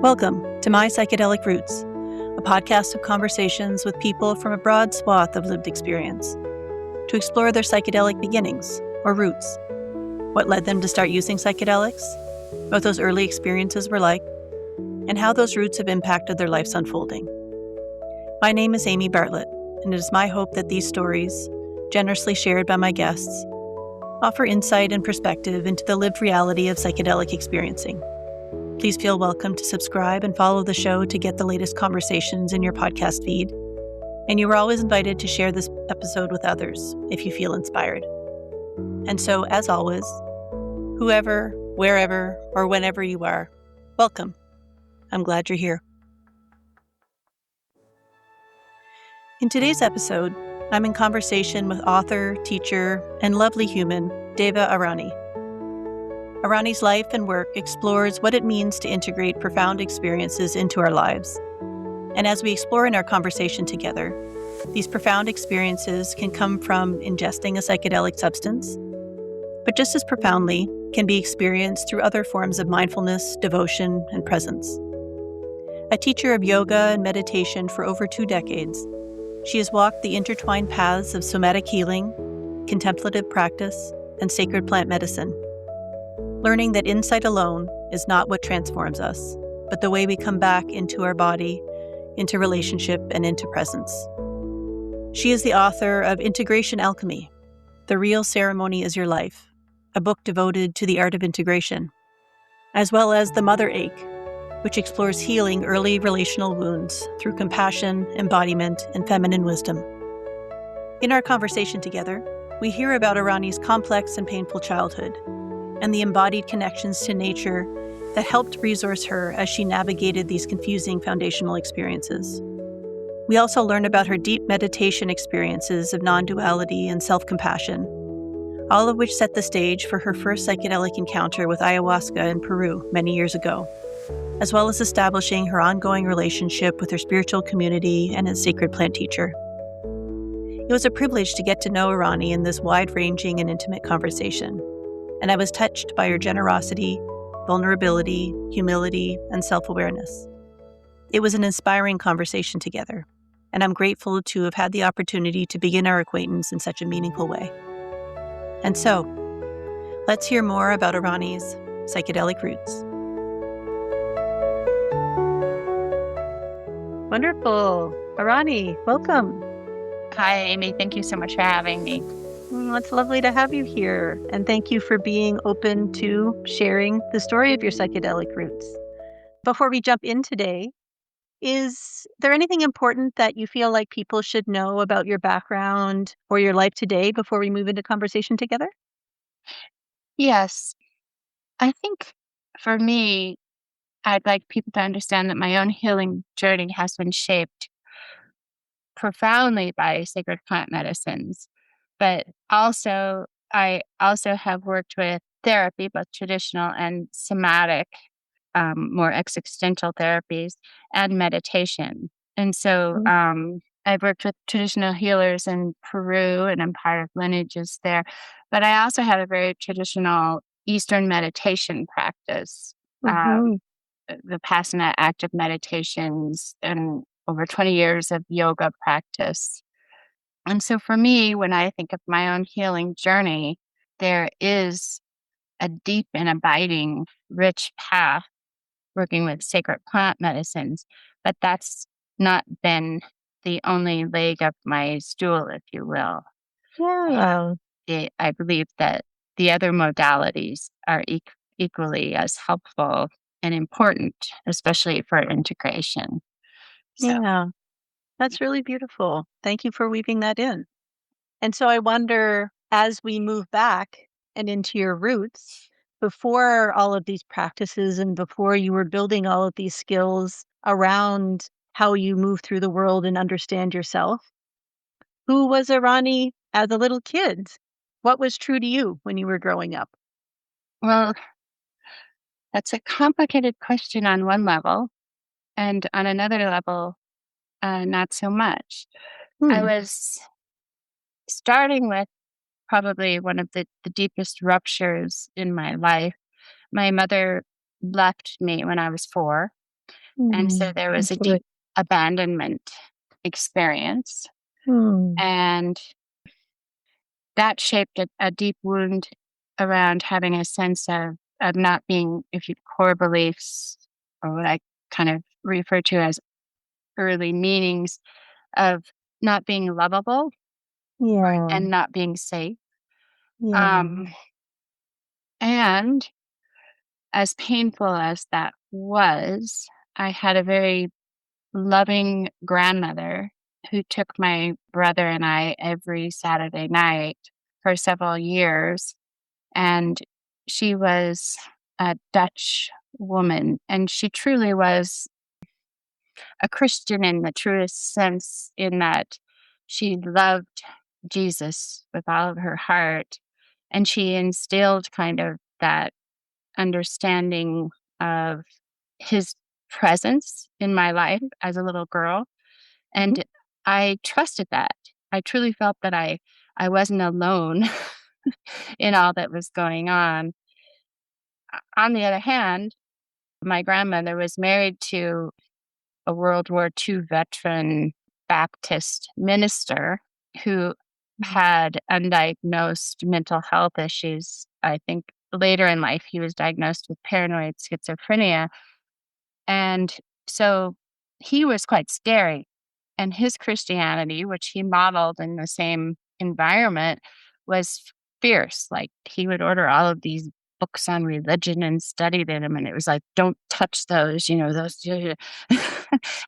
Welcome to My Psychedelic Roots, a podcast of conversations with people from a broad swath of lived experience to explore their psychedelic beginnings or roots, what led them to start using psychedelics, what those early experiences were like, and how those roots have impacted their life's unfolding. My name is Amy Bartlett, and it is my hope that these stories, generously shared by my guests, offer insight and perspective into the lived reality of psychedelic experiencing. Please feel welcome to subscribe and follow the show to get the latest conversations in your podcast feed. And you are always invited to share this episode with others if you feel inspired. And so, as always, whoever, wherever, or whenever you are, welcome. I'm glad you're here. In today's episode, I'm in conversation with author, teacher, and lovely human, Deva Arani. Arani's life and work explores what it means to integrate profound experiences into our lives. And as we explore in our conversation together, these profound experiences can come from ingesting a psychedelic substance, but just as profoundly can be experienced through other forms of mindfulness, devotion, and presence. A teacher of yoga and meditation for over 2 decades, she has walked the intertwined paths of somatic healing, contemplative practice, and sacred plant medicine, learning that insight alone is not what transforms us, but the way we come back into our body, into relationship, and into presence. She is the author of Integration Alchemy, The Real Ceremony is Your Life, a book devoted to the art of integration, as well as The Mother Ache, which explores healing early relational wounds through compassion, embodiment, and feminine wisdom. In our conversation together, we hear about Arani's complex and painful childhood, and the embodied connections to nature that helped resource her as she navigated these confusing foundational experiences. We also learn about her deep meditation experiences of non-duality and self-compassion, all of which set the stage for her first psychedelic encounter with ayahuasca in Peru many years ago, as well as establishing her ongoing relationship with her spiritual community and as sacred plant teacher. It was a privilege to get to know Arani in this wide-ranging and intimate conversation, and I was touched by her generosity, vulnerability, humility, and self-awareness. It was an inspiring conversation together, and I'm grateful to have had the opportunity to begin our acquaintance in such a meaningful way. And so, let's hear more about Arani's psychedelic roots. Wonderful. Arani, welcome. Hi, Amy. Thank you so much for having me. It's lovely to have you here, and thank you for being open to sharing the story of your psychedelic roots. Before we jump in today, is there anything important that you feel like people should know about your background or your life today before we move into conversation together? Yes, I think for me, I'd like people to understand that my own healing journey has been shaped profoundly by sacred plant medicines. But I also have worked with therapy, both traditional and somatic, more existential therapies, and meditation. And so I've worked with traditional healers in Peru, and I'm part of lineages there. But I also have a very traditional Eastern meditation practice, the Vipassana active meditations, and over 20 years of yoga practice. And so for me, when I think of my own healing journey, there is a deep and abiding, rich path working with sacred plant medicines, but that's not been the only leg of my stool, if you will. Yeah. I believe that the other modalities are equally as helpful and important, especially for integration. Yeah, that's really beautiful. Thank you for weaving that in. And so I wonder, as we move back and into your roots, before all of these practices and before you were building all of these skills around how you move through the world and understand yourself, who was Arani as a little kid? What was true to you when you were growing up? Well, that's a complicated question on one level, and on another level, not so much. I was starting with probably one of the deepest ruptures in my life. My mother left me when I was 4, And so Mm. there was a That's right. deep abandonment experience. Mm. And that shaped a deep wound around having a sense of not being, if you core beliefs, or what I kind of refer to as early meanings of not being lovable Yeah. and not being safe. Yeah. Um, and as painful as that was, I had a very loving grandmother who took my brother and I every Saturday night for several years. And she was a Dutch woman, and she truly was a Christian in the truest sense, in that she loved Jesus with all of her heart. And she instilled kind of that understanding of his presence in my life as a little girl. Mhm. And I trusted that. I truly felt that I wasn't alone in all that was going on. On the other hand, my grandmother was married to a World War II veteran Baptist minister who Mm. had undiagnosed mental health issues. I think later in life, he was diagnosed with paranoid schizophrenia. And so he was quite scary. And his Christianity, which he modeled in the same environment, was fierce. Like, he would order all of these books on religion and study them, and it was like, "Don't touch those," those.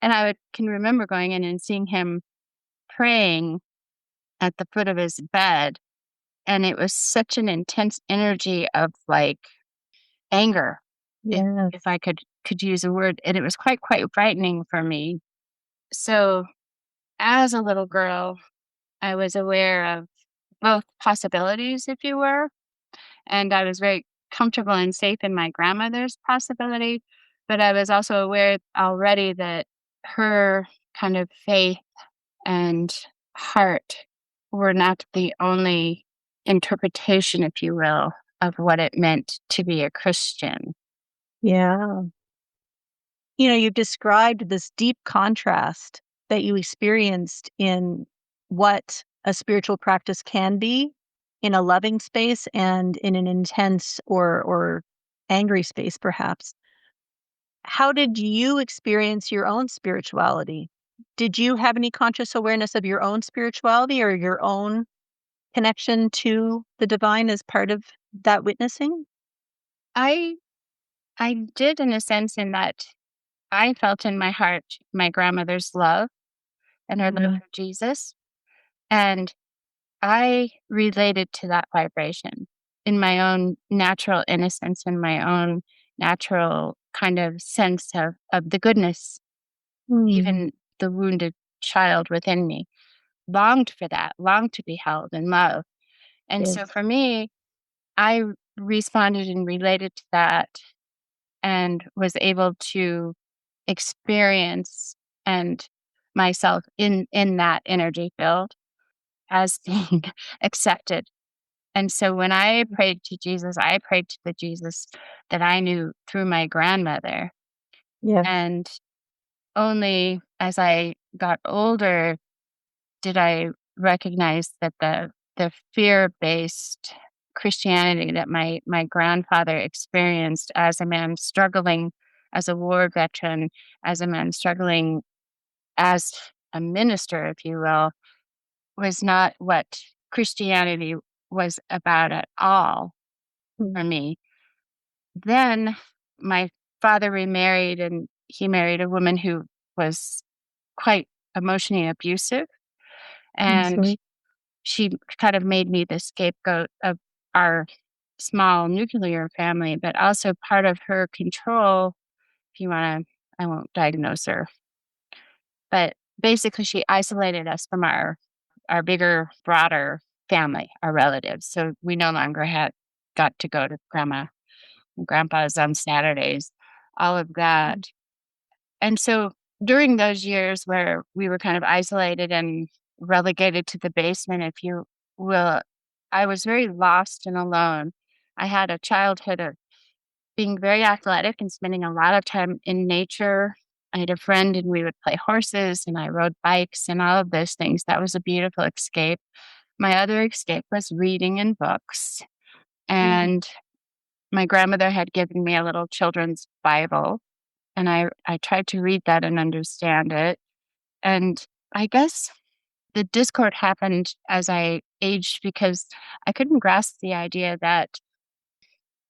And can remember going in and seeing him praying at the foot of his bed, and it was such an intense energy of, like, anger, if Yes. if I could use a word, and it was quite frightening for me. So, as a little girl, I was aware of both possibilities, if you were, and I was very comfortable and safe in my grandmother's possibility, but I was also aware already that her kind of faith and heart were not the only interpretation, if you will, of what it meant to be a Christian. Yeah. You've described this deep contrast that you experienced in what a spiritual practice can be in a loving space and in an intense or angry space, perhaps. How did you experience your own spirituality? Did you have any conscious awareness of your own spirituality or your own connection to the divine as part of that witnessing? I I did, in a sense, in that I felt in my heart my grandmother's love and her love Mm. for Jesus, and I related to that vibration in my own natural innocence, in my own natural kind of sense of the goodness. Mm. Even the wounded child within me longed for that, longed to be held and loved. And so Yes. for me, I responded and related to that, and was able to experience and myself in that energy field as being accepted. And so when I prayed to Jesus, I prayed to the Jesus that I knew through my grandmother. Yes. And only as I got older did I recognize that the fear-based Christianity that my grandfather experienced as a man struggling as a war veteran, as a man struggling as a minister, if you will, was not what Christianity was about at all Mm. for me. Then my father remarried, and he married a woman who was quite emotionally abusive, I'm and sorry. she kind of made me the scapegoat of our small nuclear family, but also part of her control, if you wanna, I won't diagnose her, but basically she isolated us from our bigger, broader family, our relatives, so we no longer had got to go to grandma and grandpa's on Saturdays, all of that. Mm. And so during those years where we were kind of isolated and relegated to the basement, if you will, I was very lost and alone. I had a childhood of being very athletic and spending a lot of time in nature, I had a friend and we would play horses and I rode bikes and all of those things. That was a beautiful escape. My other escape was reading in books. And my grandmother had given me a little children's Bible, and I tried to read that and understand it. And I guess the discord happened as I aged because I couldn't grasp the idea that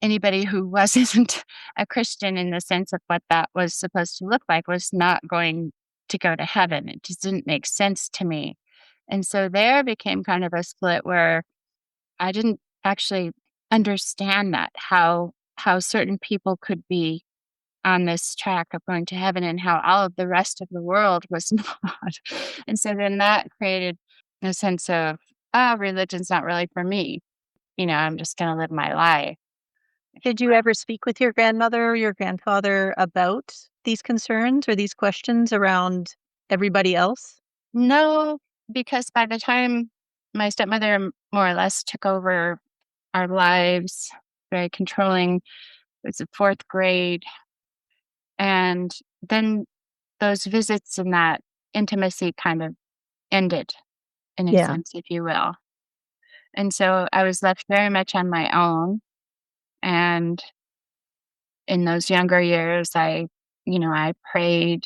anybody who wasn't a Christian in the sense of what that was supposed to look like was not going to go to heaven. It just didn't make sense to me. And so there became kind of a split where I didn't actually understand that how certain people could be on this track of going to heaven and how all of the rest of the world was not. And so then that created a sense of, religion's not really for me. I'm just going to live my life. Did you ever speak with your grandmother or your grandfather about these concerns or these questions around everybody else? No, because by the time my stepmother more or less took over our lives, very controlling, it was the fourth grade. And then those visits and that intimacy kind of ended, in a Yeah. sense, if you will. And so I was left very much on my own. And in those younger years, I prayed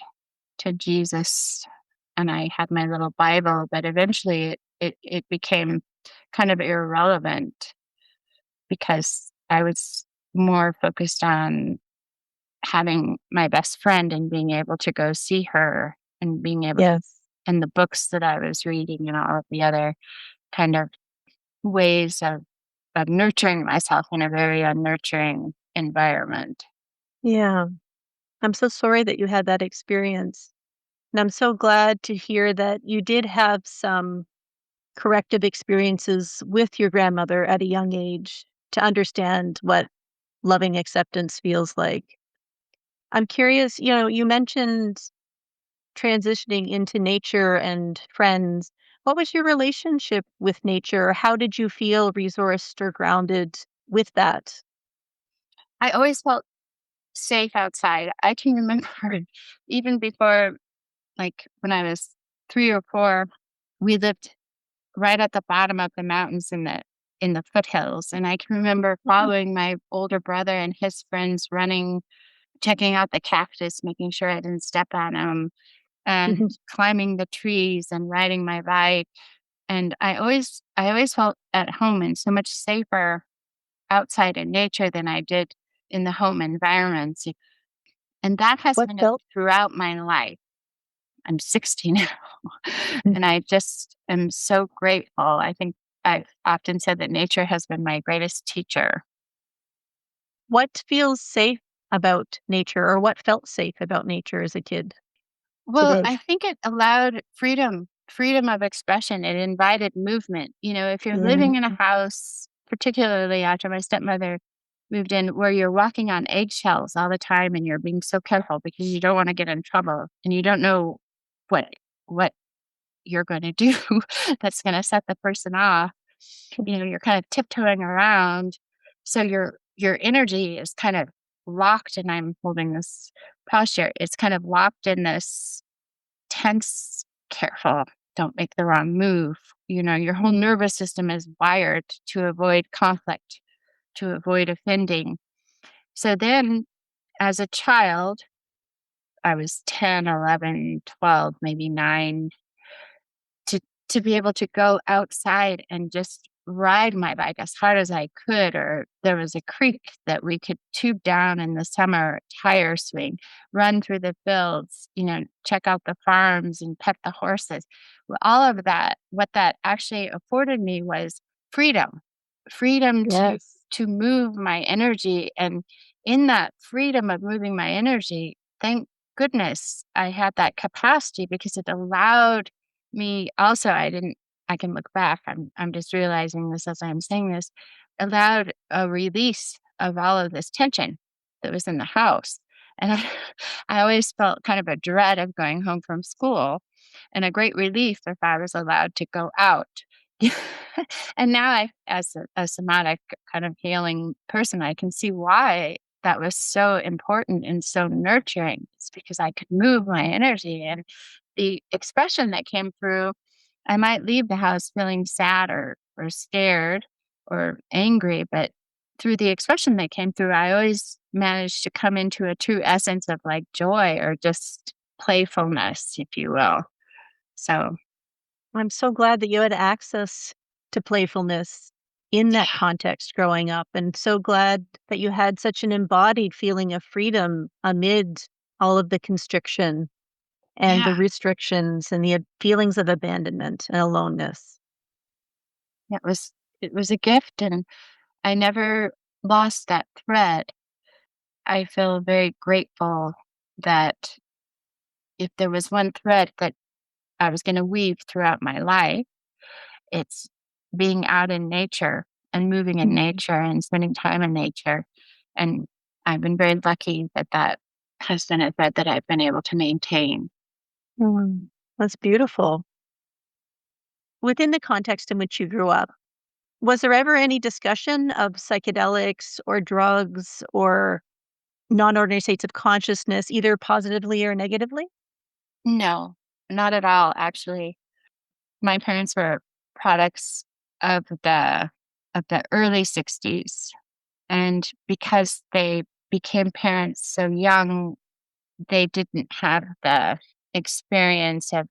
to Jesus and I had my little Bible, but eventually it became kind of irrelevant because I was more focused on having my best friend and being able to go see her and being able Yes. and the books that I was reading and all of the other kind of ways of nurturing myself in a very unnurturing environment. Yeah. I'm so sorry that you had that experience. And I'm so glad to hear that you did have some corrective experiences with your grandmother at a young age to understand what loving acceptance feels like. I'm curious, you mentioned transitioning into nature and friends. What was your relationship with nature? How did you feel resourced or grounded with that? I always felt safe outside. I can remember even before, like when I was 3 or 4, we lived right at the bottom of the mountains in the foothills. And I can remember Mhm. following my older brother and his friends running, checking out the cactus, making sure I didn't step on them, and climbing the trees and riding my bike. And I always felt at home and so much safer outside in nature than I did in the home environments. And that has What been felt throughout my life. I'm 60 now, Mm. and I just am so grateful. I think I've often said that nature has been my greatest teacher. what feels safe about nature or what felt safe about nature as a kid Well, today? I think it allowed freedom of expression. It invited movement. If you're Yeah. living in a house, particularly after my stepmother moved in, where you're walking on eggshells all the time and you're being so careful because you don't want to get in trouble and you don't know what what you're going to do that's going to set the person off. You're kind of tiptoeing around. So your energy is kind of locked, and I'm holding this posture. It's kind of locked in this tense, careful, don't make the wrong move. Your whole nervous system is wired to avoid conflict, to avoid offending. So then as a child, I was 10, 11, 12, maybe 9, to to be able to go outside and just ride my bike as hard as I could, or there was a creek that we could tube down in the summer, tire swing, run through the fields, check out the farms and pet the horses. Well, all of that, what that actually afforded me was freedom. Freedom to Yes. to move my energy. And in that freedom of moving my energy, thank goodness I had that capacity because it allowed me also. I can look back. I'm just realizing this as I'm saying this, allowed a release of all of this tension that was in the house. And I always felt kind of a dread of going home from school and a great relief if I was allowed to go out. And now as a somatic kind of healing person, I can see why that was so important and so nurturing. It's because I could move my energy, and the expression that came through, I might leave the house feeling sad or scared or angry, but through the expression that came through, I always managed to come into a true essence of like joy or just playfulness, if you will. So, I'm so glad that you had access to playfulness in that yeah, context growing up, and so glad that you had such an embodied feeling of freedom amid all of the constriction and yeah, the restrictions and the feelings of abandonment and aloneness. it was a gift, and I never lost that thread. I feel very grateful that if there was one thread that I was going to weave throughout my life, it's being out in nature and moving in Mhm. nature and spending time in nature. And I've been very lucky that that has been a thread that I've been able to maintain. Mm, that's beautiful. Within the context in which you grew up, was there ever any discussion of psychedelics or drugs or non-ordinary states of consciousness, either positively or negatively? No, not at all, actually. My parents were products of the early 60s. And because they became parents so young, they didn't have the experience of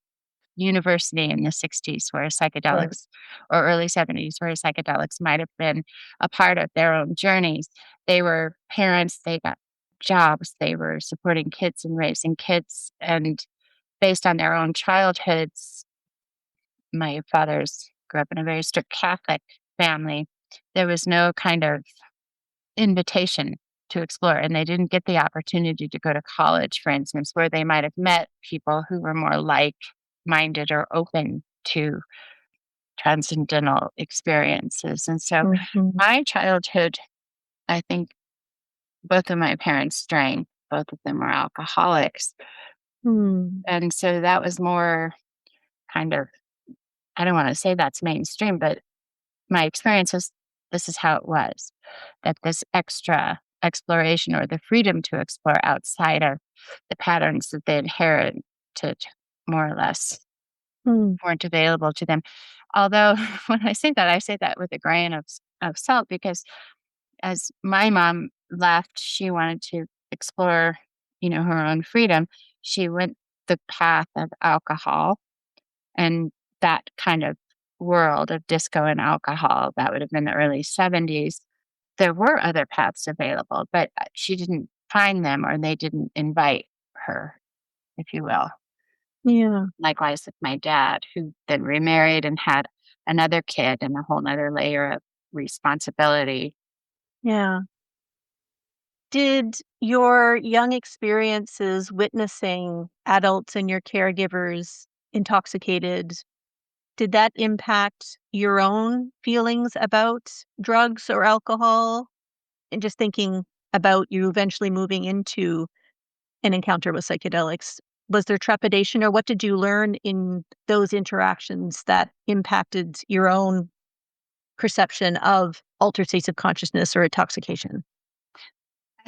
university in the 60s where Right. psychedelics or early 70s where psychedelics might have been a part of their own journeys. They were parents, they got jobs, they were supporting kids and raising kids. And based on their own childhoods, my father's grew up in a very strict Catholic family. There was no kind of invitation to explore, and they didn't get the opportunity to go to college, for instance, where they might have met people who were more like-minded or open to transcendental experiences. And so Mhm. my childhood, I think both of my parents drank, both of them were alcoholics. Hmm. And so that was more kind of, I don't want to say that's mainstream, but my experience was this is how it was, that this extra exploration or the freedom to explore outside of the patterns that they inherited more or less Hmm. weren't available to them. Although when I say that with a grain of salt because as my mom left, she wanted to explore, her own freedom. She went the path of alcohol and that kind of world of disco and alcohol. That would have been the early 70s. There were other paths available, but she didn't find them or they didn't invite her, if you will. Yeah. Likewise with my dad, who then remarried and had another kid and a whole nother layer of responsibility. Yeah. Did your young experiences witnessing adults and your caregivers intoxicated, did that impact your own feelings about drugs or alcohol? And just thinking about you eventually moving into an encounter with psychedelics, was there trepidation, or what did you learn in those interactions that impacted your own perception of altered states of consciousness or intoxication?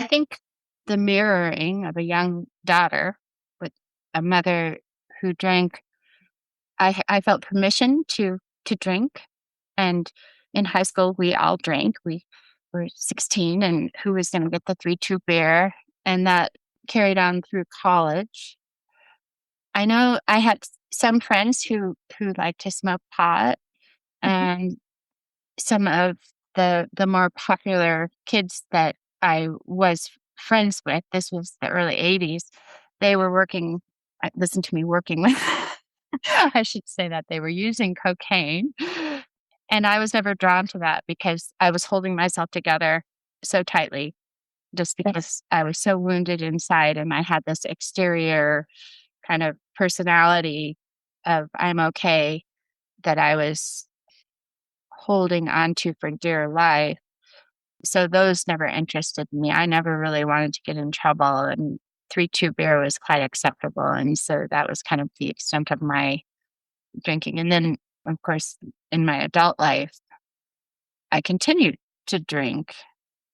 I think the mirroring of a young daughter with a mother who drank, I felt permission to drink. And in high school, we all drank. We were 16, and who was going to get the 3-2 beer? And that carried on through college. I know I had some friends who liked to smoke pot, Mhm. and some of the more popular kids that I was friends with, this was the early 80s, they were working listen to me, working with I should say that they were using cocaine, and I was never drawn to that because I was holding myself together so tightly just because I was so wounded inside and I had this exterior kind of personality of I'm okay that I was holding on to for dear life. So those never interested me. I never really wanted to get in trouble, and 3-2 beer was quite acceptable, and so that was kind of the extent of my drinking. And then, of course, in my adult life, I continued to drink,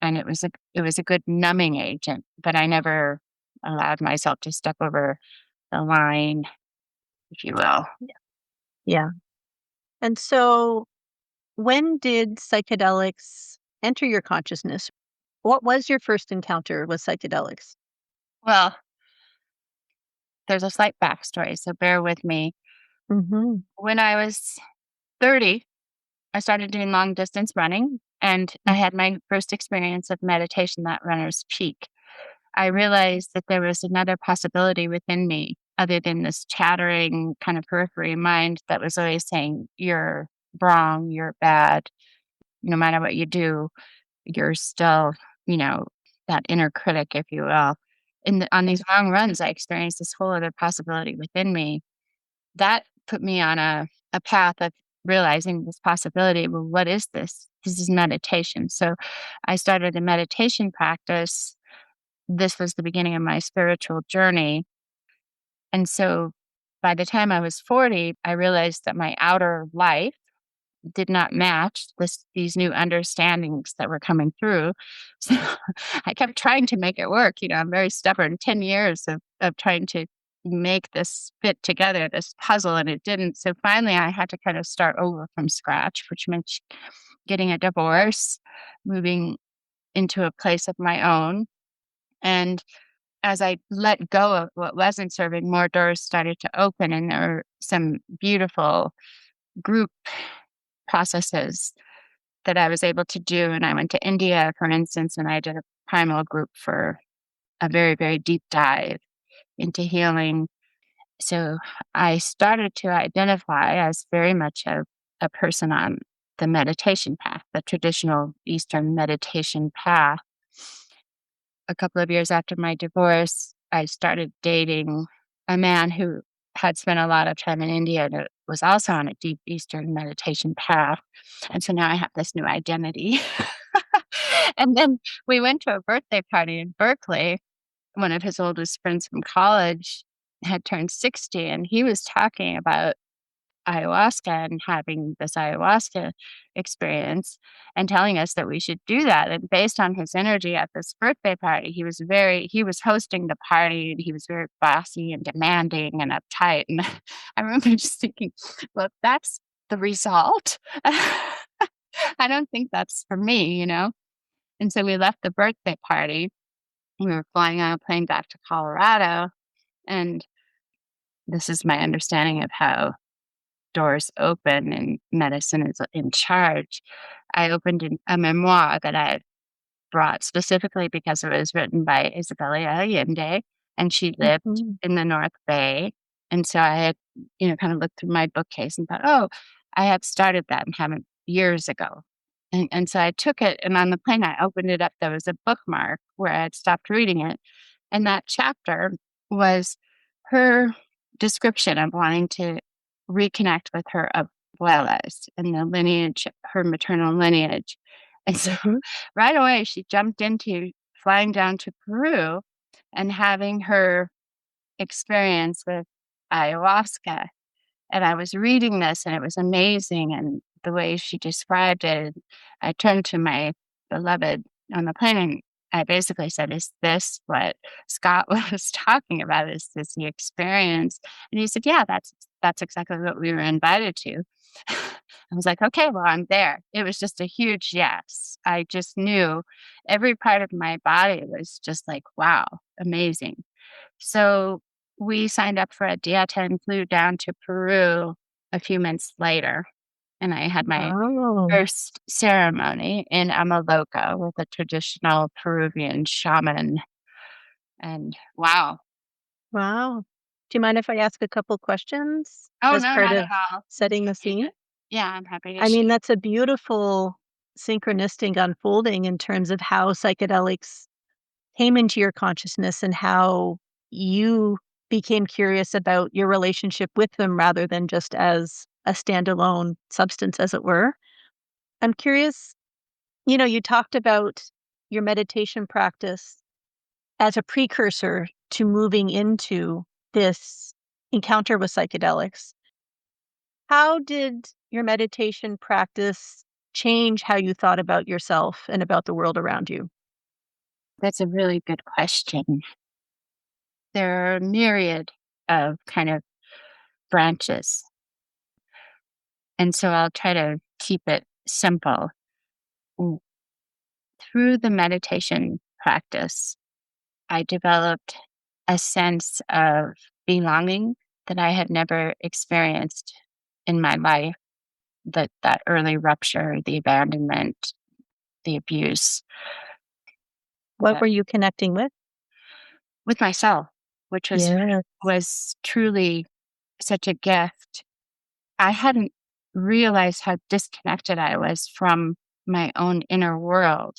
and it was a good numbing agent, but I never allowed myself to step over the line, if you will. Yeah. And so when did psychedelics enter your consciousness? What was your first encounter with psychedelics? Well, there's a slight backstory, so bear with me. Mm-hmm. When I was 30, I started doing long distance running, and I had my first experience of meditation, that runner's peak. I realized that there was another possibility within me other than this chattering kind of periphery mind that was always saying, you're wrong, you're bad, no matter what you do, you're still, you know, that inner critic, if you will. On these long runs, I experienced this whole other possibility within me. That put me on a path of realizing this possibility. Well, what is this? This is meditation. So I started a meditation practice. This was the beginning of my spiritual journey. And so by the time I was 40, I realized that my outer life did not match these new understandings that were coming through. So I kept trying to make it work. I'm very stubborn. 10 years of trying to make this fit together, this puzzle, and it didn't. So finally I had to kind of start over from scratch, which meant getting a divorce, moving into a place of my own. And as I let go of what wasn't serving, more doors started to open, and there were some beautiful group processes that I was able to do. And I went to India, for instance, and I did a primal group for a very, very deep dive into healing. So I started to identify as very much a person on the meditation path, the traditional Eastern meditation path. A couple of years after my divorce, I started dating a man who had spent a lot of time in India and was also on a deep Eastern meditation path. And so now I have this new identity. And then we went to a birthday party in Berkeley. One of his oldest friends from college had turned 60, and he was talking about ayahuasca and having this ayahuasca experience and telling us that we should do that. And based on his energy at this birthday party, he was hosting the party, and he was very bossy and demanding and uptight. And I remember just thinking, well, if that's the result, I don't think that's for me. And so we left the birthday party. We were flying on a plane back to Colorado. And this is my understanding of how doors open and medicine is in charge. I opened a memoir that I had brought specifically because it was written by Isabella Allende, and she lived Mhm. in the North Bay. And so I had, kind of looked through my bookcase and thought, oh, I had started that and haven't years ago. And so I took it, and on the plane, I opened it up. There was a bookmark where I had stopped reading it. And that chapter was her description of wanting to reconnect with her abuelas and the lineage, her maternal lineage. And so Mhm. right away, she jumped into flying down to Peru and having her experience with ayahuasca. And I was reading this, and it was amazing. And the way she described it, I turned to my beloved on the plane, and I basically said, is this what Scott was talking about? Is this the experience? And he said, yeah, that's exactly what we were invited to. I was like, okay, well, I'm there. It was just a huge yes. I just knew every part of my body was just like, wow, amazing. So we signed up for a dieta and flew down to Peru a few months later. And I had my Oh, first ceremony in Amaloca with a traditional Peruvian shaman. And wow. wow. Do you mind if I ask a couple questions Oh, as no, part not of at all. setting the scene? Yeah, I'm happy to I mean, share. that's a beautiful synchronistic unfolding in terms of how psychedelics came into your consciousness and how you became curious about your relationship with them rather than just as a standalone substance, as it were. I'm curious, you talked about your meditation practice as a precursor to moving into this encounter with psychedelics. How did your meditation practice change how you thought about yourself and about the world around you? That's a really good question. There are a myriad of kind of branches. And so I'll try to keep it simple. W- Through the meditation practice, I developed a sense of belonging that I had never experienced in my life. That early rupture, the abandonment, the abuse, What uh, were you connecting with? with myself, which Yeah. was truly such a gift. I hadn't realized how disconnected I was from my own inner world.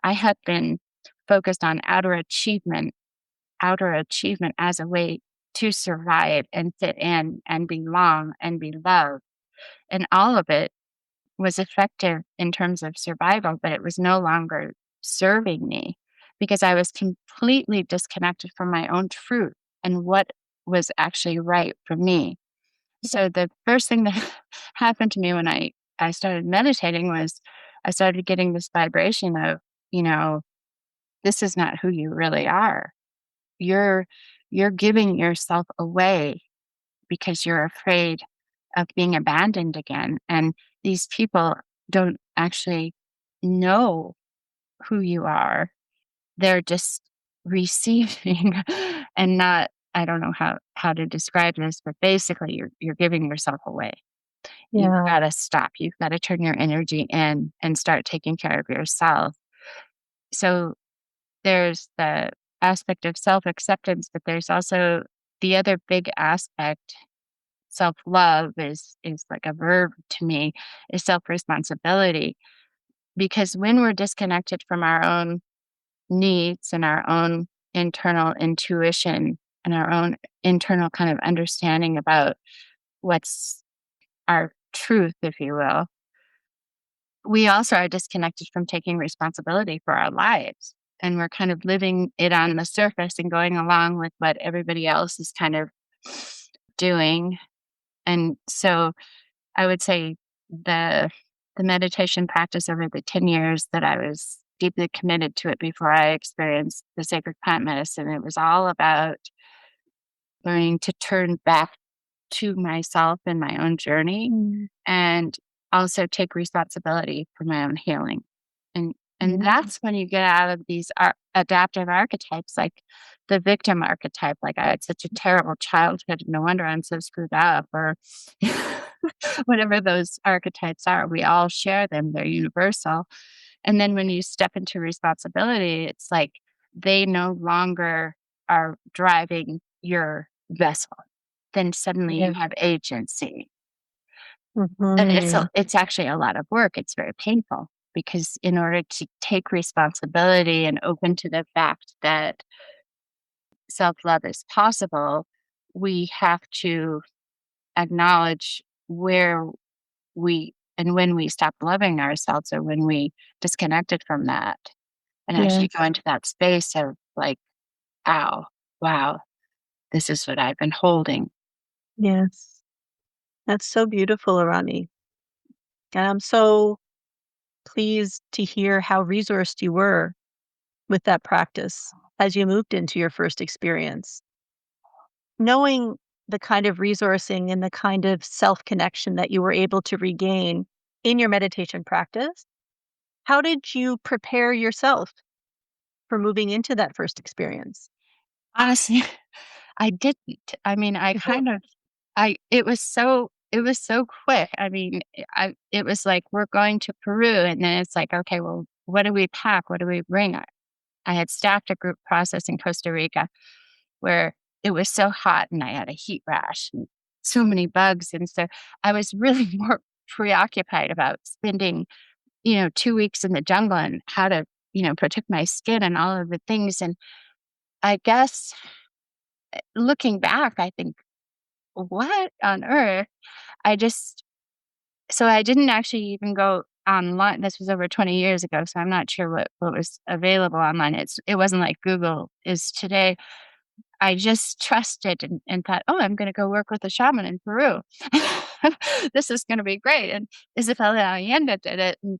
I had been focused on outer achievement as a way to survive and fit in and belong and be loved. And all of it was effective in terms of survival, but it was no longer serving me because I was completely disconnected from my own truth and what was actually right for me. So the first thing that happened to me when I started meditating was I started getting this vibration of, you know, this is not who you really are. You're you're giving yourself away because you're afraid of being abandoned again. And these people don't actually know who you are. They're just receiving and not I don't know how to describe this, but basically you're giving yourself away. You've Yeah. gotta stop. You've gotta turn your energy in and start taking care of yourself. So there's the aspect of self-acceptance, but there's also the other big aspect. Self-love is like a verb to me, is self-responsibility. Because when we're disconnected from our own needs and our own internal intuition and our own internal kind of understanding about what's our truth, if you will, we also are disconnected from taking responsibility for our lives. And we're kind of living it on the surface and going along with what everybody else is kind of doing. And so I would say the the meditation practice over the 10 years that I was deeply committed to it before I experienced the sacred plant medicine, it was all about learning to turn back to myself and my own journey Mm. and also take responsibility for my own healing. And Yeah. that's when you get out of these adaptive archetypes, like the victim archetype, like I had such a terrible childhood, no wonder I'm so screwed up, or whatever those archetypes are. We all share them, they're universal. And then when you step into responsibility, it's like they no longer are driving your vessel. Then suddenly Yeah. you have agency. And Mhm. it's actually a lot of work. It's very painful because in order to take responsibility and open to the fact that self-love is possible, we have to acknowledge where we and when we stop loving ourselves or when we disconnected from that and actually Yes. go into that space of like, ow, wow, this is what I've been holding. Yes. That's so beautiful, Arani. And I'm so pleased to hear how resourced you were with that practice as you moved into your first experience. Knowing the kind of resourcing and the kind of self connection that you were able to regain in your meditation practice, how did you prepare yourself for moving into that first experience? Honestly, I didn't. I mean, I kind of I it was so quick. I mean, it was like we're going to Peru and then it's like, okay, well, what do we pack? What do we bring? I had staffed a group process in Costa Rica where it was so hot and I had a heat rash and so many bugs. And so I was really more preoccupied about spending, 2 weeks in the jungle and how to, protect my skin and all of the things. And I guess looking back, I think, what on earth? I just so I didn't actually even go online. This was over 20 years ago, so I'm not sure what was available online. It wasn't like Google is today. I just trusted and thought, "Oh, I'm gonna go work with a shaman in Peru. This is gonna be great." And Isabella Allende did it, and,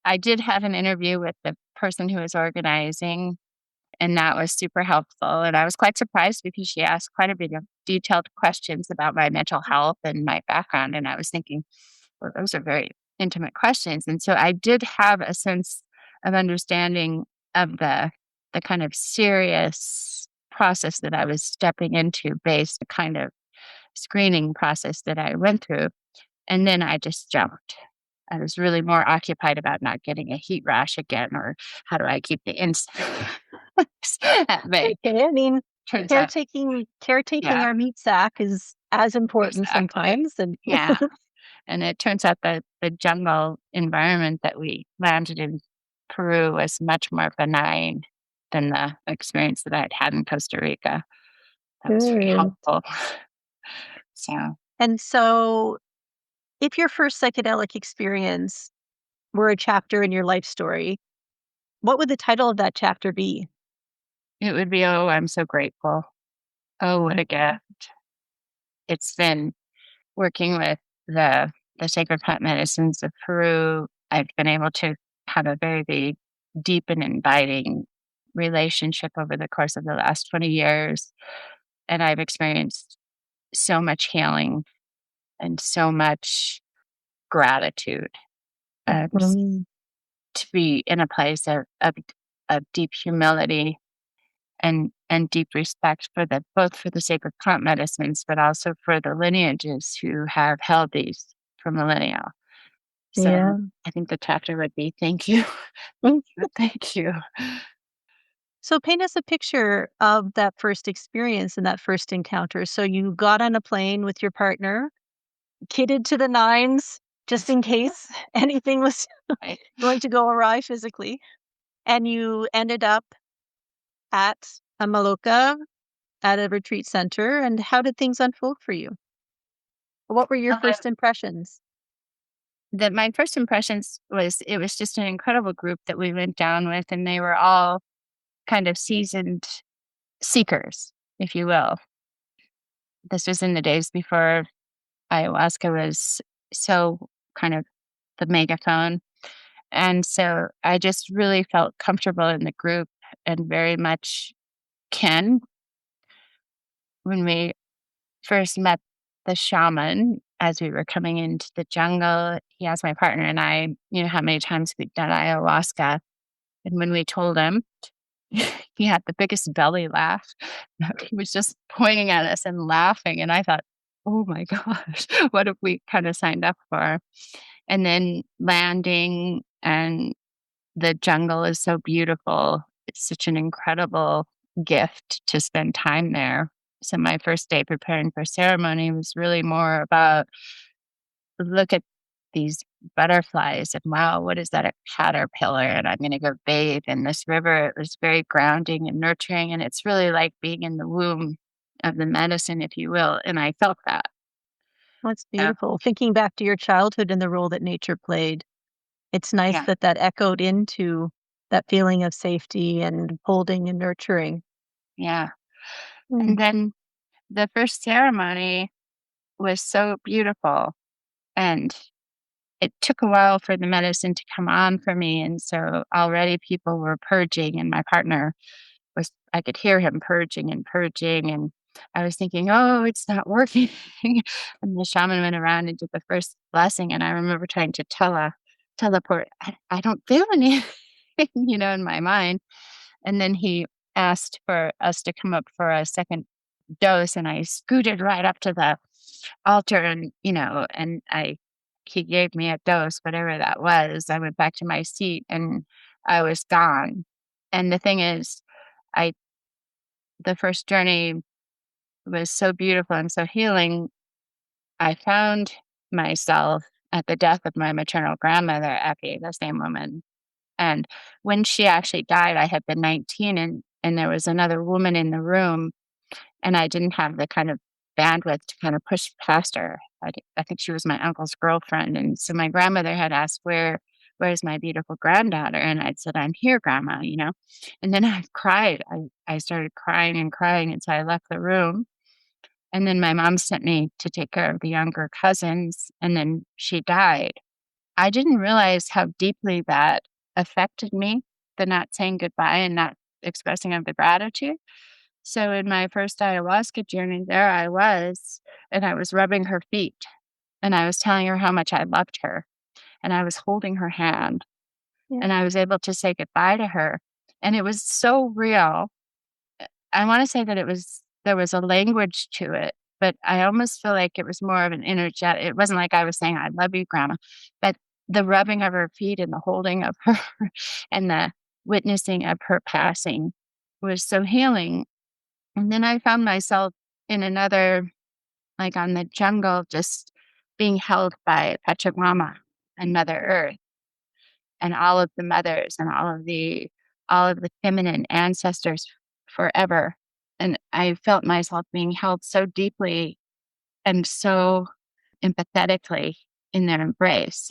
I did have an interview with the person who was organizing, and that was super helpful. And I was quite surprised because she asked quite a bit of detailed questions about my mental health and my background. And I was thinking, well, those are very intimate questions. And so I did have a sense of understanding of the kind of serious process that I was stepping into based the kind of screening process that I went through. And then I just jumped. I was really more occupied about not getting a heat rash again, or how do I keep the insects at bay. Okay, I mean, Turns out, caretaking yeah, our meat sack is as important exactly. sometimes. And Yeah. And it turns out that the jungle environment that we landed in Peru was much more benign than the experience that I'd had in Costa Rica. That was very good. helpful. So And so, if your first psychedelic experience were a chapter in your life story, what would the title of that chapter be? it would be, oh, I'm so grateful. Oh, what a gift. It's been working with the sacred plant medicines of Peru. I've been able to have a very deep and inviting relationship over the course of the last 20 years. And I've experienced so much healing and so much gratitude, Mm. to be in a place of deep humility and deep respect for both for the sacred plant medicines, but also for the lineages who have held these for millennia. So Yeah. I think the chapter would be thank you. Mm. Thank you. So, paint us a picture of that first experience and that first encounter. So, you got on a plane with your partner, kitted to the nines, just in case anything was Right. going to go awry physically. And you ended up at a Maloka at a retreat center. And how did things unfold for you? What were your Uh, first impressions? that my first impressions was it was just an incredible group that we went down with, and they were all kind of seasoned seekers, if you will. This was in the days before ayahuasca was so kind of the megaphone. And so I just really felt comfortable in the group and very much kin. When we first met the shaman as we were coming into the jungle, he asked my partner and I, how many times we'd done ayahuasca. And when we told him, he had the biggest belly laugh. He was just pointing at us and laughing. And I thought, oh my gosh, what have we kind of signed up for? And then landing, and the jungle is so beautiful. It's such an incredible gift to spend time there. So my first day preparing for ceremony was really more about look at these butterflies and wow, what is that? A caterpillar, and I'm going to go bathe in this river. It was very grounding and nurturing, and it's really like being in the womb of the medicine, if you will. And I felt that. That's Yeah. beautiful. Thinking back to your childhood and the role that nature played, it's nice Yeah. that echoed into that feeling of safety and holding and nurturing. Yeah. Mm. And then the first ceremony was so beautiful. And it took a while for the medicine to come on for me. And so already people were purging, and my partner I could hear him purging and purging. And I was thinking, oh, it's not working. And the shaman went around and did the first blessing. And I remember trying to teleport, I don't feel anything, in my mind. And then he asked for us to come up for a second dose, and I scooted right up to the altar, and he gave me a dose, whatever that was. I went back to my seat and I was gone. And the thing is, I the first journey was so beautiful and so healing. I found myself at the death of my maternal grandmother, Epi, the same woman. And when she actually died, I had been 19, and there was another woman in the room, and I didn't have the kind of bandwidth to kind of push past her. I think she was my uncle's girlfriend. And so my grandmother had asked, where's my beautiful granddaughter? And I'd said, I'm here, grandma. And then I cried. I started crying and crying. And so I left the room. And then my mom sent me to take care of the younger cousins. And then she died. I didn't realize how deeply that affected me, the not saying goodbye and not expressing of the gratitude. So in my first ayahuasca journey, there I was, and I was rubbing her feet, and I was telling her how much I loved her, and I was holding her hand, Yeah. and I was able to say goodbye to her. And it was so real. I want to say that there was a language to it, but I almost feel like it was more of an energetic. It wasn't like I was saying, I love you, grandma, but the rubbing of her feet and the holding of her and the witnessing of her passing was so healing. And then I found myself in another, like on the jungle, just being held by Pachamama and Mother Earth and all of the mothers and all of the feminine ancestors forever. And I felt myself being held so deeply and so empathetically in their embrace.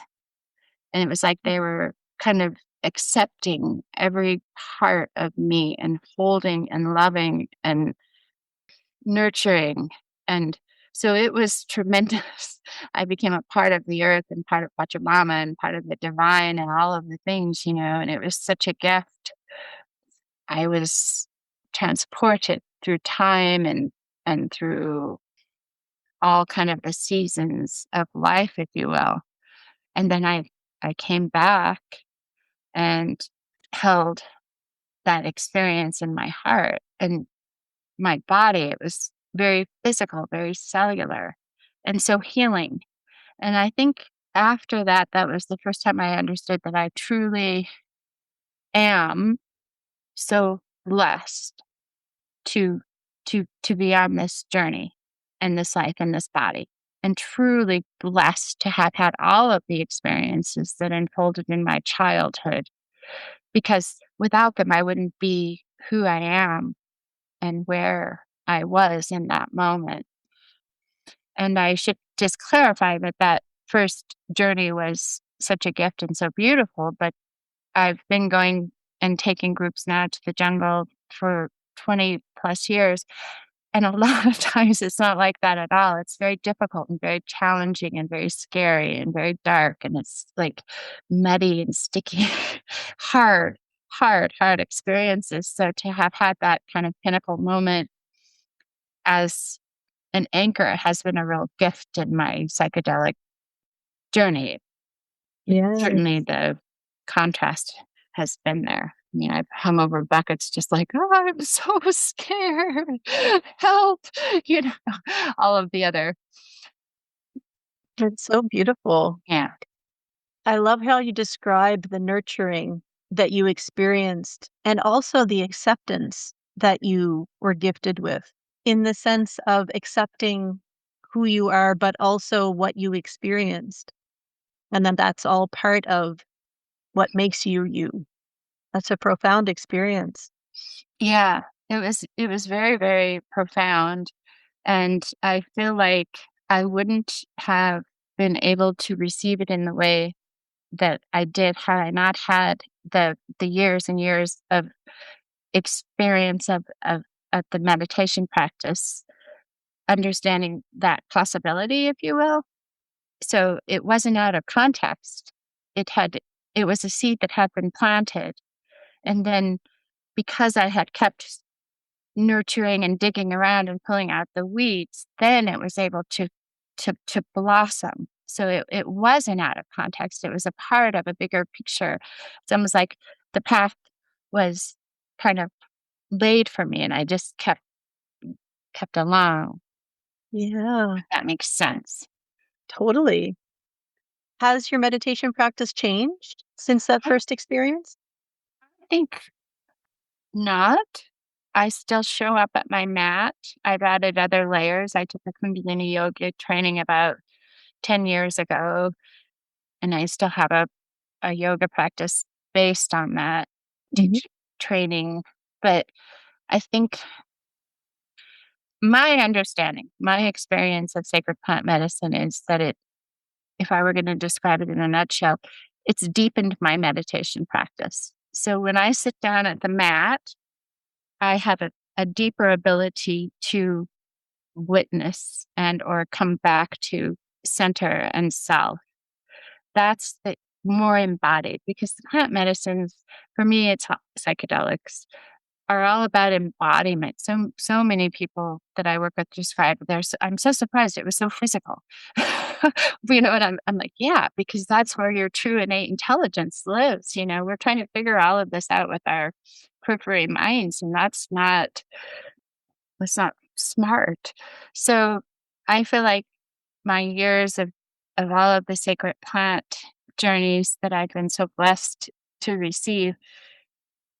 And it was like they were kind of accepting every part of me and holding and loving and nurturing. And so it was tremendous. I became a part of the earth and part of Pachamama and part of the divine and all of the things, and it was such a gift. I was transported through time and through all kind of the seasons of life, if you will. And then I came back and held that experience in my heart and my body. It was very physical, very cellular, and so healing. And I think after that, that was the first time I understood that I truly am so blessed to to be on this journey and this life and this body, and truly blessed to have had all of the experiences that unfolded in my childhood, because without them I wouldn't be who I am and where I was in that moment. And I should just clarify that that first journey was such a gift and so beautiful, but I've been going and taking groups now to the jungle for 20 plus years. And a lot of times it's not like that at all. It's very difficult and very challenging and very scary and very dark. And it's like muddy and sticky, hard experiences. So to have had that kind of pinnacle moment as an anchor has been a real gift in my psychedelic journey. Yes. Certainly the contrast has been there. I mean, I've hung over buckets just like, oh, I'm so scared. Help. You know, all of the other. It's so beautiful. Yeah. I love how you describe the nurturing that you experienced and also the acceptance that you were gifted with, in the sense of accepting who you are, but also what you experienced. And then that's all part of what makes you you. That's a profound experience. Yeah. It was very, very profound. And I feel like I wouldn't have been able to receive it in the way that I did had I not had the years and years of experience of the meditation practice, understanding that possibility, if you will. So it wasn't out of context. It was a seed that had been planted. And then because I had kept nurturing and digging around and pulling out the weeds, then it was able to blossom. So it wasn't out of context. It was a part of a bigger picture. It's almost like the path was kind of laid for me and I just kept along. Yeah, If that makes sense. totally. Has your meditation practice changed since that I first experience? think not. I still show up at my mat. I've added other layers. I took a Kundalini yoga training about 10 years ago, and I still have a yoga practice based on that Mhm. training. But I think my understanding, my experience of sacred plant medicine is that if I were going to describe it in a nutshell, it's deepened my meditation practice. So when I sit down at the mat, I have a deeper ability to witness and or come back to center and self. That's more embodied, because the plant medicines, for me, it's psychedelics, are all about embodiment. So many people that I work with describe I'm so surprised it was so physical. And I'm like, yeah, because that's where your true innate intelligence lives. We're trying to figure all of this out with our periphery minds, and that's not smart. So I feel like my years of all of the sacred plant journeys that I've been so blessed to receive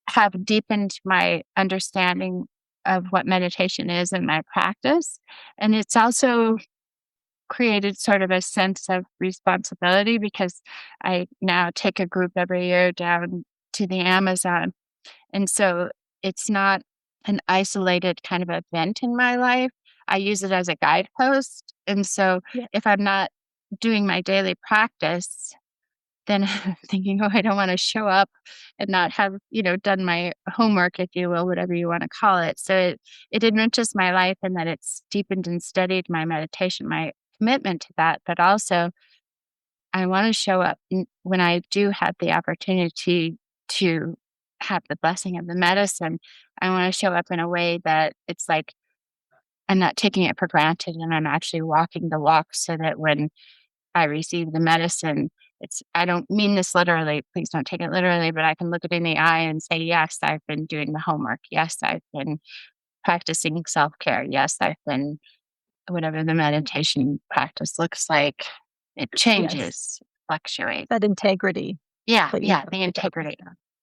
have deepened my understanding of what meditation is in my practice. And it's also created sort of a sense of responsibility, because I now take a group every year down to the Amazon. And so it's not an isolated kind of event in my life. I use it as a guidepost. And so Yeah. if I'm not doing my daily practice, then I'm thinking, oh, I don't want to show up and not have, done my homework, if you will, whatever you want to call it. So it enriches my life, and that it's deepened and steadied my meditation, my commitment to that. But also, I want to show up when I do have the opportunity to have the blessing of the medicine. I want to show up in a way that it's like I'm not taking it for granted, and I'm actually walking the walk, so that when I receive the medicine, I don't mean this literally, please don't take it literally, but I can look it in the eye and say, yes, I've been doing the homework. Yes, I've been practicing self-care. Yes, I've been whatever the meditation practice looks like. It Yes. changes, fluctuates. That integrity. Yeah, that you yeah, talked the about. integrity.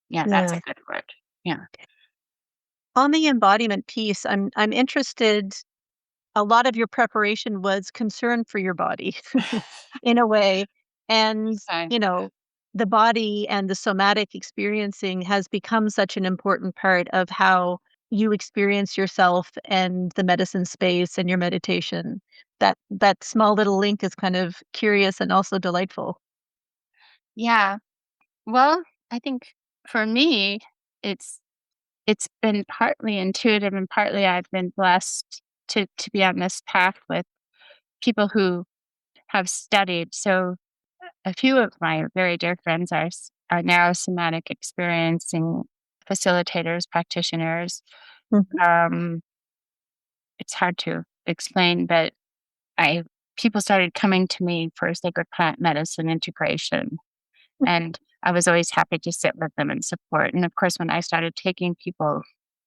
Yeah, that's Yeah. a good word. Yeah. On the embodiment piece, I'm interested. A lot of your preparation was concern for your body in a way. And, Okay. the body and the somatic experiencing has become such an important part of how you experience yourself and the medicine space and your meditation. That small little link is kind of curious and also delightful. Yeah. Well, I think for me, it's it's been partly intuitive, and partly I've been blessed to be on this path with people who have studied. So a few of my very dear friends are now somatic experiencing facilitators, practitioners. Mhm. Um, it's hard to explain, but I people started coming to me for sacred plant medicine integration, and I was always happy to sit with them and support. And of course, when I started taking people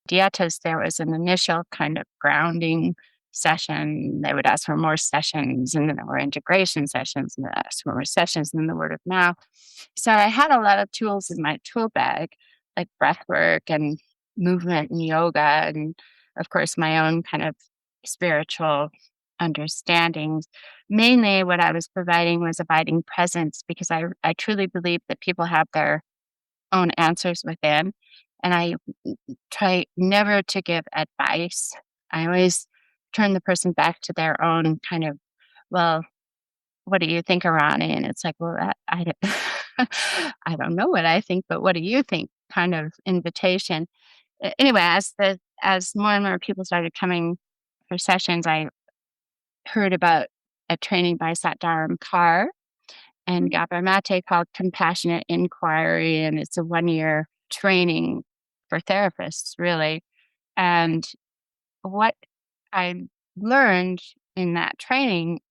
dietas, there was an initial kind of grounding session. They would ask for more sessions, and then there were integration sessions, and they asked for more sessions, and then the word of mouth. So I had a lot of tools in my tool bag, like breath work and movement and yoga, and of course, my own kind of spiritual understandings. Mainly, what I was providing was abiding presence, because I truly believe that people have their own answers within. And I try never to give advice. I always turn the person back to their own kind of, well, what do you think, Arani? And it's like, well, I don't, I don't know what I think, but what do you think? Kind of invitation. Anyway, as more and more people started coming for sessions, I heard about a training by Satdaram Kaur and Gabor Mate called Compassionate Inquiry, and it's a 1-year training for therapists, really. And what I learned in that training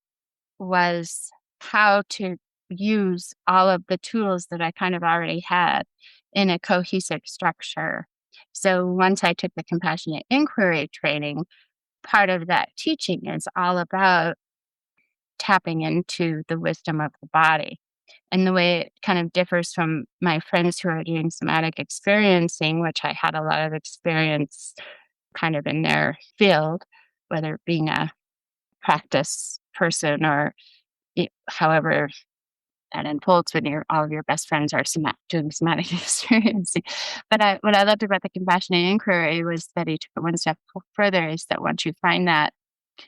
was how to use all of the tools that I kind of already had in a cohesive structure. So once I took the compassionate inquiry training, part of that teaching is all about tapping into the wisdom of the body. And the way it kind of differs from my friends who are doing somatic experiencing, which I had a lot of experience kind of in their field, whether it being a practice person or however that unfolds when all of your best friends are doing somatic experiencing. But what I loved about the compassionate inquiry was that he took it one step further, is that once you find that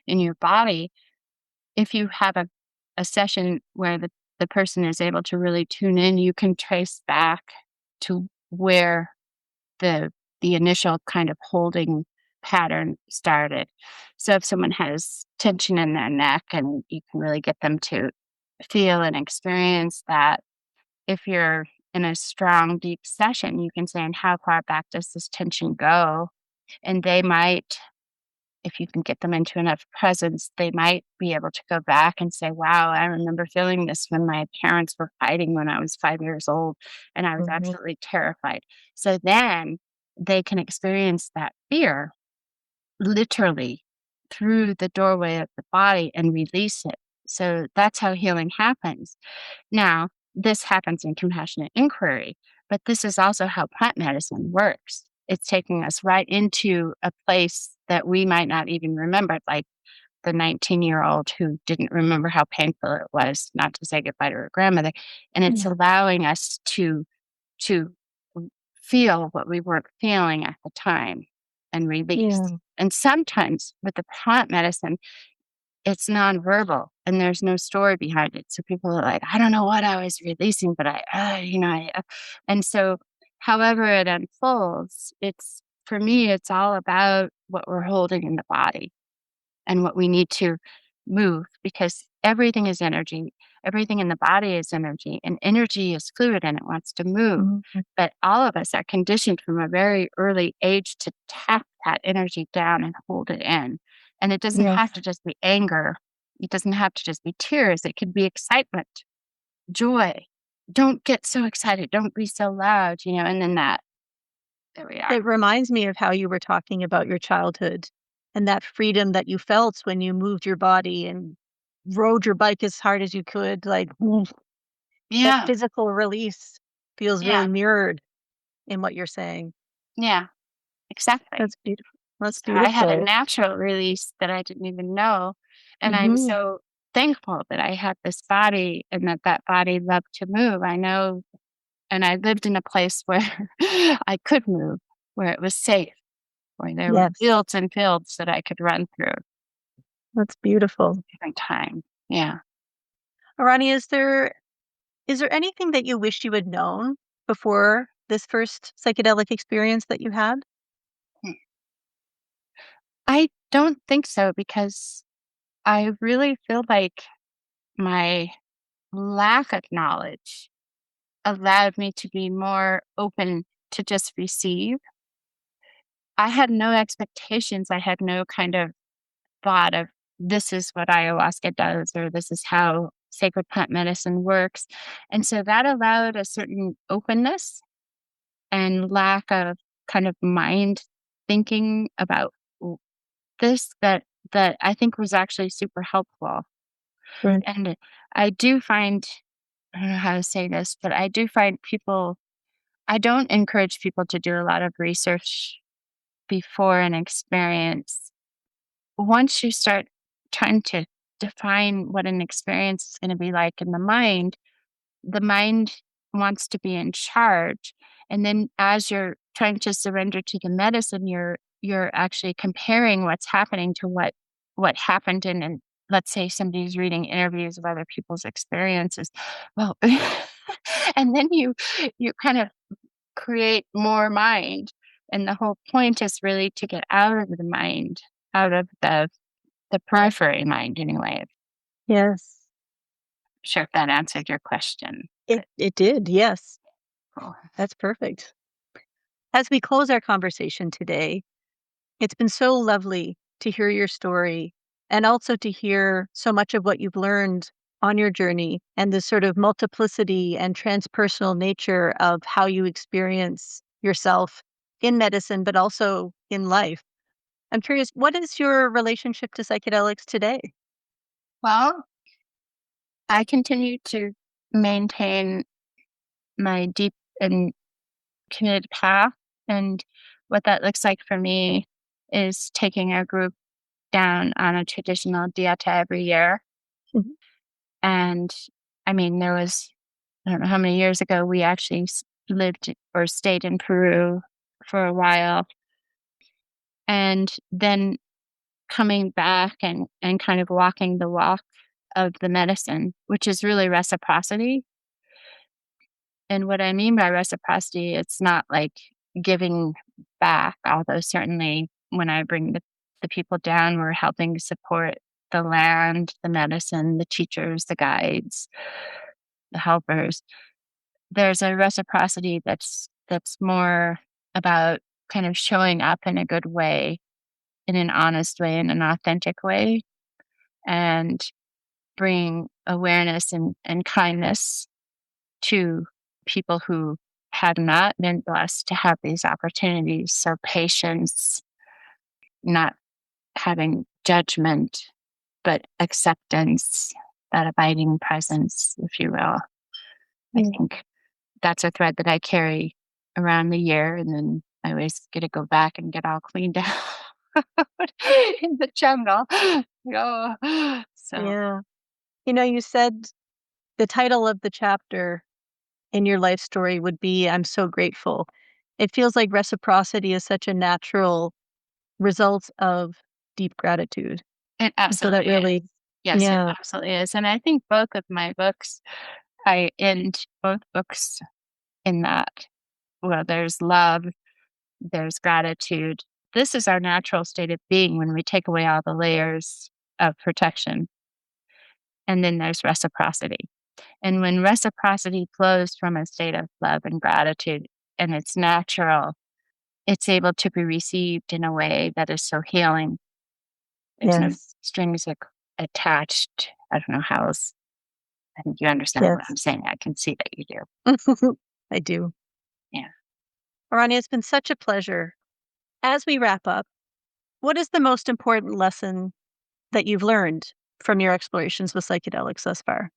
in your body, if you have a session where the person is able to really tune in, you can trace back to where the the initial kind of holding pattern started. So if someone has tension in their neck and you can really get them to feel and experience that, if you're in a strong, deep session, you can say, and how far back does this tension go? And they might, if you can get them into enough presence, they might be able to go back and say, wow, I remember feeling this when my parents were fighting when I was 5 years old, and I was Mhm. absolutely terrified. So then they can experience that fear literally through the doorway of the body and release it. So that's how healing happens. Now, this happens in compassionate inquiry, but this is also how plant medicine works. It's taking us right into a place that we might not even remember, like the 19-year-old who didn't remember how painful it was not to say goodbye to her grandmother. And it's Yeah. allowing us to feel what we weren't feeling at the time and release. Yeah. And sometimes with the plant medicine, it's nonverbal and there's no story behind it. So people are like, I don't know what I was releasing, but and so however it unfolds, it's for me, it's all about what we're holding in the body and what we need to move because everything is energy. Everything in the body is energy, and energy is fluid and it wants to move. Mhm. But all of us are conditioned from a very early age to tap that energy down and hold it in. And it doesn't Yes. have to just be anger, it doesn't have to just be tears, it could be excitement, joy. Don't get so excited, don't be so loud, and then there we are. It reminds me of how you were talking about your childhood and that freedom that you felt when you moved your body and rode your bike as hard as you could. Like that Yeah, physical release feels really yeah, mirrored in what you're saying. yeah, exactly. That's beautiful. That's I had a beautiful. natural release that I didn't even know, and I'm Hmm. so thankful that I had this body and that body loved to move. I know, and I lived in a place where I could move, where it was safe, where there were Yes, fields and fields that I could run through that's beautiful. every time. Yeah. Arani, is there anything that you wish you had known before this first psychedelic experience that you had? Hmm. I don't think so because I really feel like my lack of knowledge allowed me to be more open to just receive. I had no expectations. I had no kind of thought of this is what ayahuasca does or this is how sacred plant medicine works. And so that allowed a certain openness and lack of kind of mind thinking about this that I think was actually super helpful. Right. And I do find I don't know how to say this, but I do find people I don't encourage people to do a lot of research before an experience. Once you start trying to define what an experience is going to be like in the mind wants to be in charge. And then as you're trying to surrender to the medicine, you're actually comparing what's happening to what happened in and let's say somebody's reading interviews of other people's experiences. Well, and then you kind of create more mind. And the whole point is really to get out of the mind, out of the periphery mind anyway. Yes. Sure if that answered your question. It did. Yes. Cool. That's perfect. As we close our conversation today, it's been so lovely to hear your story and also to hear so much of what you've learned on your journey and the sort of multiplicity and transpersonal nature of how you experience yourself in medicine, but also in life. I'm curious, what is your relationship to psychedelics today? Well, I continue to maintain my deep and committed path. And what that looks like for me is taking a group down on a traditional dieta every year. Mhm. And I mean, I don't know how many years ago, we actually lived or stayed in Peru for a while. And then coming back and kind of walking the walk of the medicine, which is really reciprocity. And what I mean by reciprocity, it's not like giving back, although certainly when I bring the people down, we're helping support the land, the medicine, the teachers, the guides, the helpers. there's a reciprocity that's more about kind of showing up in a good way, in an honest way, in an authentic way, and bring awareness and kindness to people who have not been blessed to have these opportunities. So patience, not having judgment, but acceptance, that abiding presence, if you will. I think that's a thread that I carry around the year, and then I always get to go back and get all cleaned out in the jungle. So Yeah. You said the title of the chapter in your life story would be "I'm so grateful." It feels like reciprocity is such a natural result of deep gratitude. it And so that absolutely is. really, Yes, it yeah, absolutely is. And I think both of my books, I end both books in that. Well, there's love, there's gratitude. This is our natural state of being when we take away all the layers of protection. And then there's reciprocity. And when reciprocity flows from a state of love and gratitude and it's natural, it's able to be received in a way that is so healing. There's no yes, strings attached. I don't know how else. I think you understand what yes. I'm saying. I can see that you do. I do. Yeah. Arani, it's been such a pleasure. As we wrap up, what is the most important lesson that you've learned from your explorations with psychedelics thus far?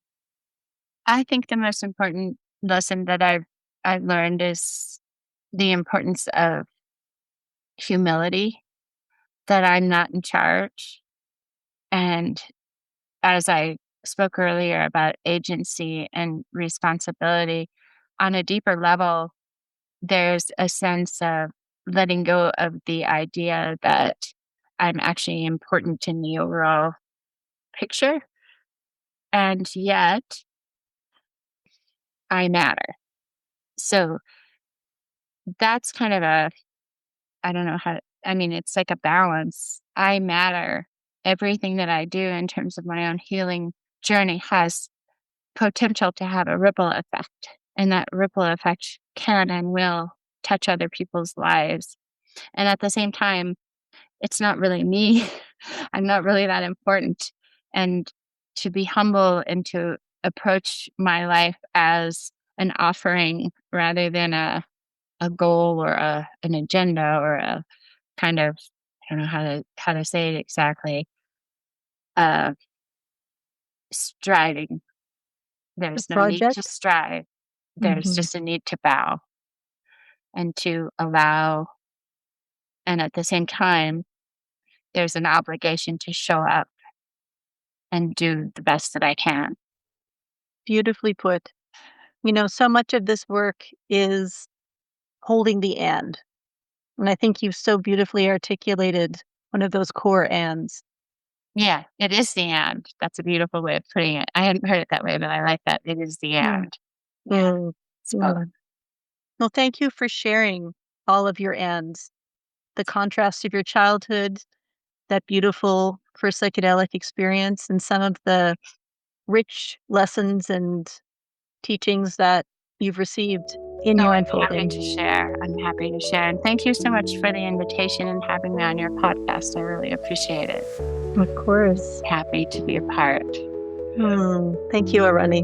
I think the most important lesson that I've learned is the importance of humility, that I'm not in charge. And as I spoke earlier about agency and responsibility, on a deeper level, there's a sense of letting go of the idea that I'm actually important in the overall picture. And yet I matter. So that's kind of I don't know I mean, it's like a balance. I matter. Everything that I do in terms of my own healing journey has potential to have a ripple effect. And that ripple effect can and will touch other people's lives. And at the same time, it's not really me. I'm not really that important. And to be humble and to approach my life as an offering rather than a goal or an agenda or a kind of, I don't know how to say it exactly, uh striving. The There's no need to project? strive. There's Hmm. just a need to bow and to allow, and at the same time there's an obligation to show up and do the best that I can. Beautifully put. So much of this work is holding the and I think you've so beautifully articulated one of those core ands. Yeah, it is the and. That's a beautiful way of putting it. I hadn't heard it that way, but I like that. It is the Yeah. and. Yeah, Mm, it's both. yeah. Well, thank you for sharing all of your ands, the contrast of your childhood, that beautiful first psychedelic experience, and some of the rich lessons and teachings that you've received in Oh, your I'm happy unfolding. to share. I'm happy to share. And thank you so much for the invitation and having me on your podcast. I really appreciate it. Of course. Happy to be a part. Thank you, Arani.